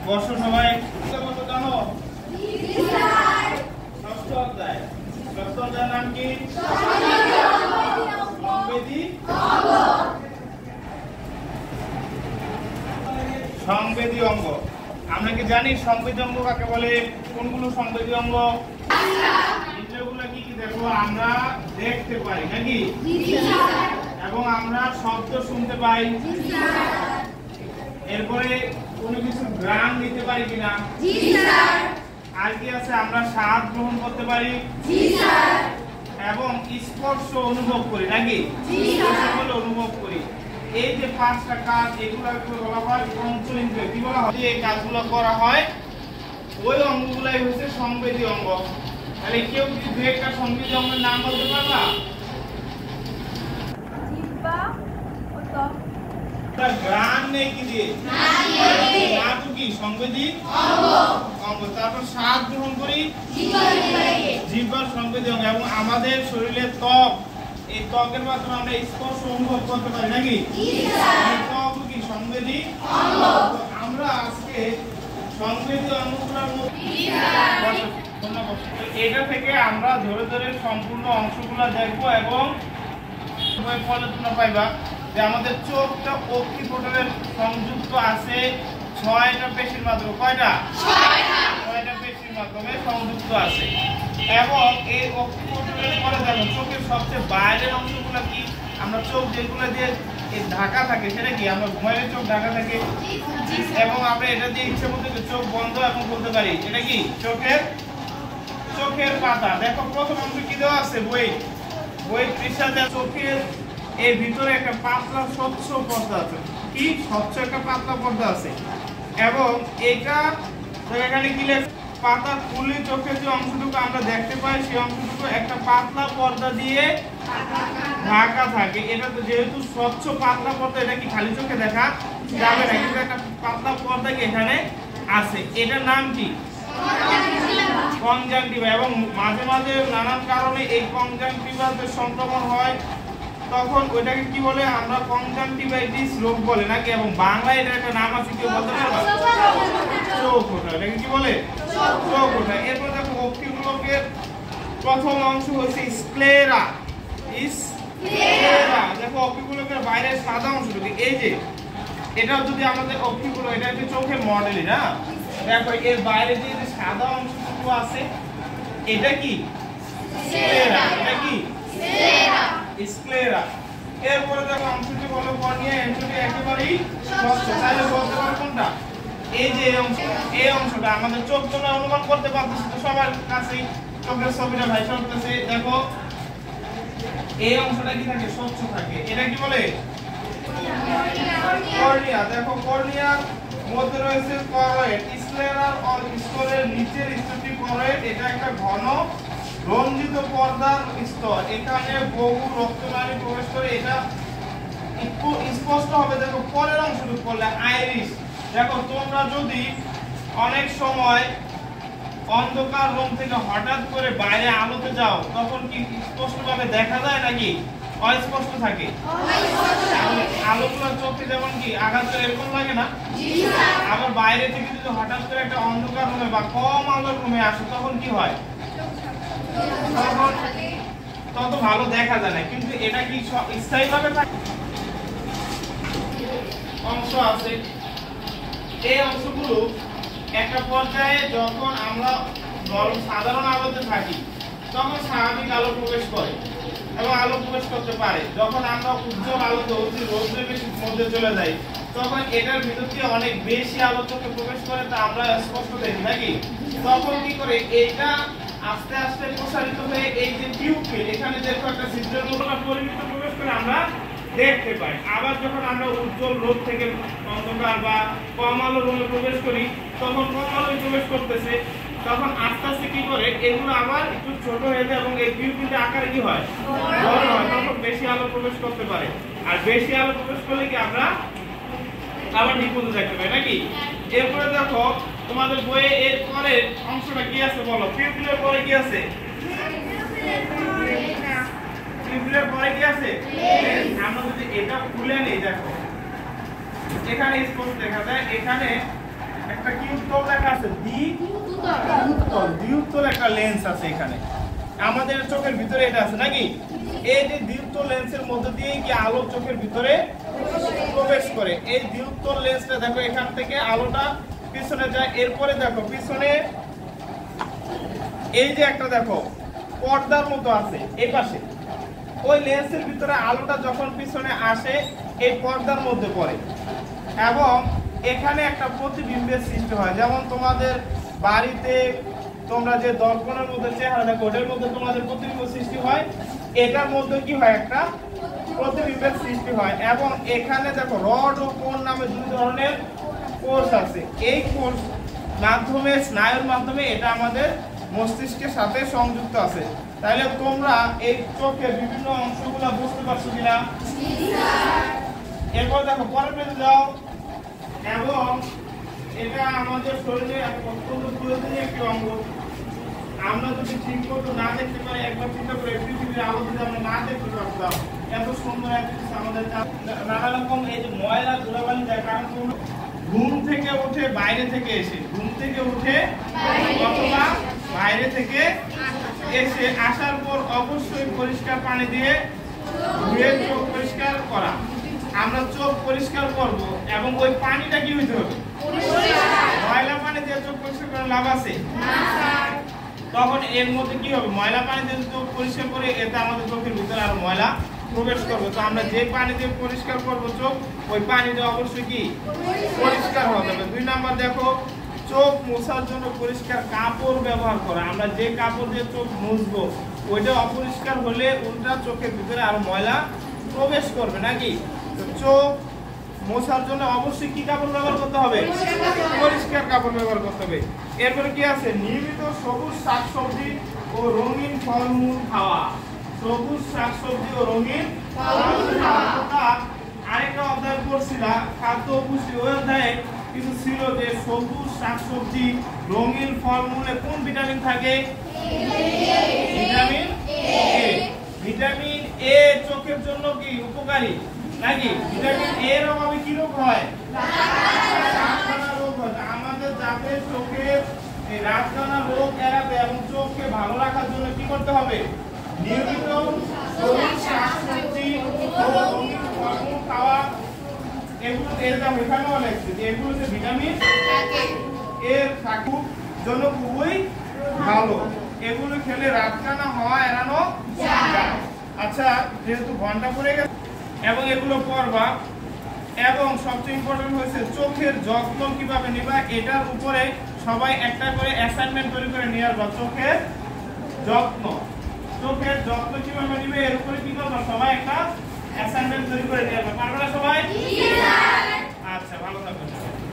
বসো সবাই। কত জানো? ষষ্ঠ অধ্যায়। ষষ্ঠ অধ্যায়ের নাম কি? সংবেদী সংবেদী অঙ্গ। আমরা কি জানি সংবেদী অঙ্গ কাকে বলে? কোনগুলো সংবেদী অঙ্গ? ইন্দ্রিয়গুলো কি কি দেখো আমরা দেখতে পাই নাকি? এবং আমরা শব্দ শুনতে পাই। এরপরে কোনো কিছু ঘ্রাণ নিতে পারি কিনা? আর কি আছে? আমরা স্বাদ গ্রহণ করতে পারি এবং স্পর্শ অনুভব করি নাকি? অনুভব করি। এই যে পাঁচটা কাজ, এগুলোকে বলা হয় পঞ্চেন্দ্রিয়। কি বলা হয়? এই কাজগুলো করা হয়, ওই অঙ্গগুলাই হচ্ছে সংবেদী অঙ্গ। তাহলে কেউ কি দু একটা সংবেদী অঙ্গের নাম বলতে পারবা? ঘ্রাণ নেই কি দিয়ে? কি সংবেদী অঙ্গ। তারপর স্বাদ গ্রহণ করি জিহ্বার সংবেদী অঙ্গ। এবং আমাদের শরীরের ত্বক, এই ত্বকের মাধ্যমে আমরা স্পর্শ অনুভব করতে পারি নাকি? ত্বক কি সংবেদী অঙ্গ। আমরা আজকে সংবেদী অঙ্গগুলোর মধ্যে এটা থেকে আমরা ধরে ধরে সম্পূর্ণ অংশগুলো দেখবো এবং ফলে তোমরা পাইবা যে আমাদের চোখটা অক্ষিপটলের সংযুক্ত আছে 6টা পেশির মাধ্যমে। কয়টা? 6টা পেশির মাধ্যমে সংযুক্ত আছে। এবং এই অক্ষিপটলের পরে দেখো চোখের সবচেয়ে বাইরের অংশগুলো কি? আমরা চোখ যেগুলো দিয়ে ঢাকা থাকে সেটা কি? আমরা ঘুমাইলে চোখ ঢাকা থাকে এবং আমরা এটা দিয়ে ইচ্ছে মতো চোখ বন্ধ এখন করতে পারি। এটা কি? চোখের পাতা। দেখো প্রথম অংশ কি দেওয়া আছে? বই পৃষ্ঠাতে চোখের এর ভিতরে একটা পাতলা স্বচ্ছ পর্দা আছে। কি? স্বচ্ছ একটা পাতলা পর্দা আছে। এবং এটা এখানে কি লেখা? পাতা খুলে চোখের যে অংশটুকু আমরা দেখতে পাই সেই অংশটুকু একটা পাতলা পর্দা দিয়ে ঢাকা থাকে। এটা তো যেহেতু স্বচ্ছ পাতলা পর্দা, এটা কি খালি চোখে দেখা যাবে না, কিন্তু একটা পাতলা পর্দা কি এখানে আছে। এটার নাম কি? কনজাংটিভা। এবং মাঝে মাঝে নানান কারণে এই কনজাংটিভাতে সংক্রমণ হয়, তখন ওইটাকে কি বলে? আমরা কনজাংটিভাইটিস রোগ বলে নাকি? এবং বাংলায় এটা একটা নাম আছে, কেউ বলতে পারবা? চোখ ওঠা। এটাকে কি বলে? চোখ ওঠা। এরপর দেখো অক্ষিগোলকের প্রথম অংশ হচ্ছে স্ক্লেরা। দেখো অক্ষিগোলকের বাইরের সাদা অংশটুকু, এই যে এটা যদি আমাদের অক্ষিগোলক, এটা হচ্ছে চোখের মডেলই না। দেখো এর বাইরে যে সাদা অংশটুকু আছে এটা কি? স্ক্লেরা। এটা কি? স্ক্লেরা। এরপরে দেখো অংশটি হলো কর্নিয়া। অংশটি একেবারেই স্বচ্ছ। তাহলে বলতে পারো কোনটা? এই যে এই অংশটা আমাদের চোখ তোমরা অনুমান করতে পারতেছো তো সবার কাছেই চোখের ছবিটা ভাইসা উঠতেছে। দেখো এই অংশটা কি থাকে? স্বচ্ছ থাকে। এটা কি বলে? কর্নিয়া। দেখো কর্নিয়ার মধ্যে রয়েছে করয়েড। স্ক্লেরার স্তরের নিচের স্তরটি করয়েড। এটা একটা ঘন রঞ্জিত পর্দার স্তর। এখানে বহু রক্তনালী প্রবেশ করে। এটা একটু স্পষ্ট হবে। দেখো পরের অংশটুকু করলে আইরিস। দেখো তোমরা যদি অনেক সময় অন্ধকার রুম থেকে হঠাৎ করে বাইরে আলোতে যাও, তখন কি স্পষ্টভাবে দেখা যায় নাকি অস্পষ্ট থাকে? আলোগুলো চোখে যেমন কি আঘাত করে এরকম লাগে না? আবার বাইরে থেকে যদি হঠাৎ করে একটা অন্ধকার রুমে বা কম আলোর রুমে আসে, তখন কি হয়? তত ভালো দেখা যায় না। কিন্তু এটা কি স্থায়ীভাবে থাকে? অংশ আছে। এই অংশগুলো একটা পর্যায়ে যখন আমরা সাধারণ আলোতে থাকি তখন স্বাভাবিক আলো প্রবেশ করে এবং আলো প্রবেশ করতে পারে। যখন আমরা উজ্জ্বল আলোতে অতি রৌদ্রের মধ্যে চলে যাই তখন এটার ভিতর দিয়ে অনেক বেশি আলো চোখে প্রবেশ করে, তা আমরা স্পষ্ট দেখি নাকি? তখন কি করে? এটা আস্তে আস্তে প্রসারিত হয়ে এই যে টিউবফিল, এখানে দেখো একটা ছিদ্রের মতো পরিমিত প্রবেশ করে আমরা দেখতে পাই। আবার যখন আমরা উজ্জ্বল রোদ থেকে অন্ধকার বা কম আলো রুমে প্রবেশ করি, তখন কম আলোয় প্রবেশ করতেছে, তখন আস্তে আস্তে কি করে? এগুলো আবার একটু ছোট হয়ে যায় এবং এই টিউবফিলের আকারে কি হয়? বড় হয়। তখন বেশি আলো প্রবেশ করতে পারে। আর বেশি আলো প্রবেশ করলে কি আমরা আবার নিপুণ দেখতে পাই নাকি? এরপরে দেখো তোমাদের বইয়ে এর পরের অংশটা কি আছে বলো? টিউবফিলের পরে কি আছে? টিউবফিলের পরে কি আছে? আমরা যদি এটা খুলে নেই, দেখো এখানে স্পষ্ট দেখা যায়। এখানে একটা কি উত্তল লেখা আছে, দ্বিউত্তল একটা লেন্স আছে এখানে আমাদের চোখের ভিতরে, এটা আছে নাকি? এই যে দ্বিউত্তল লেন্সের মধ্যে দিয়ে কি আলো চোখের ভিতরে প্রবেশ করে। এই দ্বিউত্তল লেন্সটা দেখো এখান থেকে আলোটা পিছনে যায়, এরপরে দেখো পিছনে এই যে একটা দেখো পর্দার মতো আছে এই পাশে, ওই লেন্সের ভিতরে আলোটা যখন পিছনে আসে এই পর্দার মধ্যে পড়ে এবং এখানে একটা প্রতিবিম্বের সৃষ্টি হয়। যেমন তোমাদের বাড়িতে তোমরা যে দর্পণের মধ্যে চেহারা দেখো ওটার মধ্যে তোমাদের প্রতিবিম্ব সৃষ্টি হয়, এটার মধ্যে কি হয় একটা প্রতিবিম্বের সৃষ্টি হয়। এবং এখানে দেখো রড ও কোণ নামে দুই ধরনের কোষ আছে। এই কোষ মাধ্যমে স্নায়ুর মাধ্যমে এটা আমাদের মস্তিষ্কের সাথে সংযুক্ত আছে। তাহলে তোমরা এই চোখের বিভিন্ন অংশগুলো বুঝতে পারছো কিনা? এরপর দেখো পরের পেজে যাও। এবং এটা আমাদের শরীরে অত্যন্ত প্রয়োজনীয় একটি অঙ্গ। আমরা যদি ঠিক মতো না দেখতে পারি, একবার চিন্তা করে পৃথিবীর আলো যদি আমরা না দেখতে পারতাম, এত সুন্দর একটা আমাদের নানা রকম এই যে ময়লা ধুলাবালি যায়। কারণ ঘুম থেকে উঠে বাইরে থেকে এসে, ঘুম থেকে উঠে অথবা বাইরে থেকে এসে আসার পর অবশ্যই পরিষ্কার পানি দিয়ে ধুয়ে চোখ পরিষ্কার করা। আমরা চোখ পরিষ্কার করব এবং ওই পানিটা কি হইতে হবে? ময়লা পানি দিয়ে চোখ পরিষ্কার করে লাভ আছে? তখন এর মধ্যে কি হবে? ময়লা পানি দিয়ে চোখ পরিষ্কার করে এতে আমাদের চোখের ভিতরে আর ময়লা প্রবেশ করবে। তো আমরা যে পানি দিয়ে পরিষ্কার করব চোখ, ওই পানিটা অবশ্যই কি পরিষ্কার হতে হবে। 2 নাম্বার দেখো, চোখ মোছার জন্য পরিষ্কার কাপড় ব্যবহার করা। আমরা যে কাপড় দিয়ে চোখ মুছবো ওইটা অপরিষ্কার হলে উল্টা চোখের ভিতরে আরো ময়লা প্রবেশ করবে নাকি? তো চোখ মোছার জন্য অবশ্যই কি কাপড় ব্যবহার করতে হবে? পরিষ্কার কাপড় ব্যবহার করতে হবে। এরপরে কি আছে? নিয়মিত সবুজ শাকসবজি ও রঙিন ফলমূল খাওয়া। সবুজ শাকসবজি ও রঙিন ফলমূল খাওয়া। আরেকটা অধ্যায় পড়ছিলাম খাদ্য ও পুষ্টি, ওই অধ্যায়ে কিছু ছিল যে সবুজ শাকসবজি রঙিন ফলমূলে কোন ভিটামিন থাকে? Vitamin A. ভিটামিন এ চোখের জন্য কি উপকারী নাকি? ভিটামিন এ এর অভাবে কি রোগ হয়? রাতকানা রোগ হয়। আমাদের যাতে চোখের এই রাতকানা রোগ এড়াতে এবং চোখকে ভালো রাখার জন্য কি করতে হবে? নিয়মিত সবুজ শাকসবজি ও রঙিন ফলমূল খাওয়া। এগুলো এর দাম এখানেও লেখছে যে এগুলোতে ভিটামিন এর থাকুক জন্য খুবই ভালো। এগুলো খেলে রাতকানা হওয়া এড়ানো যায়। আচ্ছা, যেহেতু ঘন্টা পড়ে গেছে এবং এগুলো পড়বা, এবং সবচেয়ে ইম্পর্টেন্ট হয়েছে চোখের যত্ন কিভাবে নিবা, এটার উপরে সবাই একটা করে অ্যাসাইনমেন্ট তৈরি করে নিয়ে আসবা। চোখের যত্ন কিভাবে নিবে এর উপরে কি করবা? সবাই একটা অ্যাসাইনমেন্ট তৈরি করে নিয়ে আসবা। পারবে না সবাই? আচ্ছা, ভালো থাকবে।